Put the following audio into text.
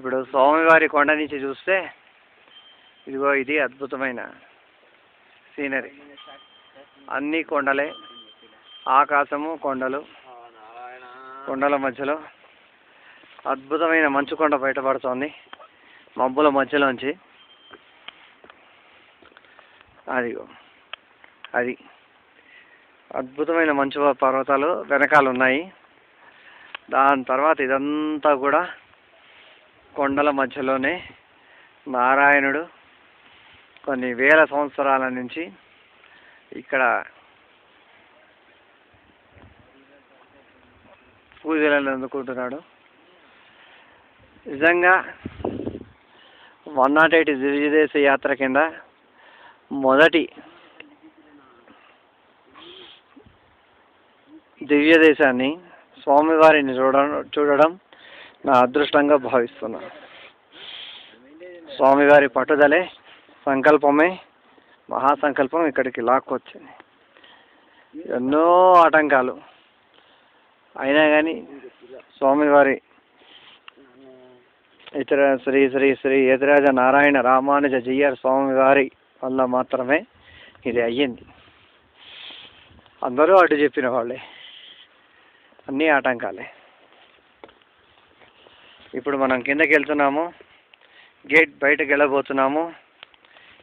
ఇప్పుడు స్వామివారి కొండ నుంచి చూస్తే ఇదిగో ఇది అద్భుతమైన సీనరీ. అన్ని కొండలే, ఆకాశము, కొండలు, కొండల మధ్యలో అద్భుతమైన మంచు కొండ బయటపడుతోంది మబ్బుల మధ్యలోంచి. అదిగో అది అద్భుతమైన మంచు పర్వతాలు వెనకాల ఉన్నాయి. దాని తర్వాత ఇదంతా కూడా కొండల మధ్యలోనే నారాయణుడు కొన్ని వేల సంవత్సరాల నుంచి ఇక్కడ పూజలను అందుకుంటున్నాడు. నిజంగా 108 దివ్యదేశ యాత్ర కింద మొదటి దివ్య దేశాన్ని స్వామివారిని చూడడం నా అదృష్టంగా భావిస్తున్నా. స్వామివారి పట్టుదలే, సంకల్పమే, మహాసంకల్పం ఇక్కడికి లాక్కొచ్చింది. ఎన్నో ఆటంకాలు అయినా కానీ స్వామివారి శ్రీ శ్రీ శ్రీ యతిరాజ నారాయణ రామానుజ జీయర్ స్వామివారి వల్ల మాత్రమే ఇది అయ్యింది. అందరూ అటు చెప్పిన వాళ్ళే, అన్నీ ఆటంకాలే. ఇప్పుడు మనం కిందకి వెళ్తున్నాము, గేట్ బయటకు వెళ్ళబోతున్నాము.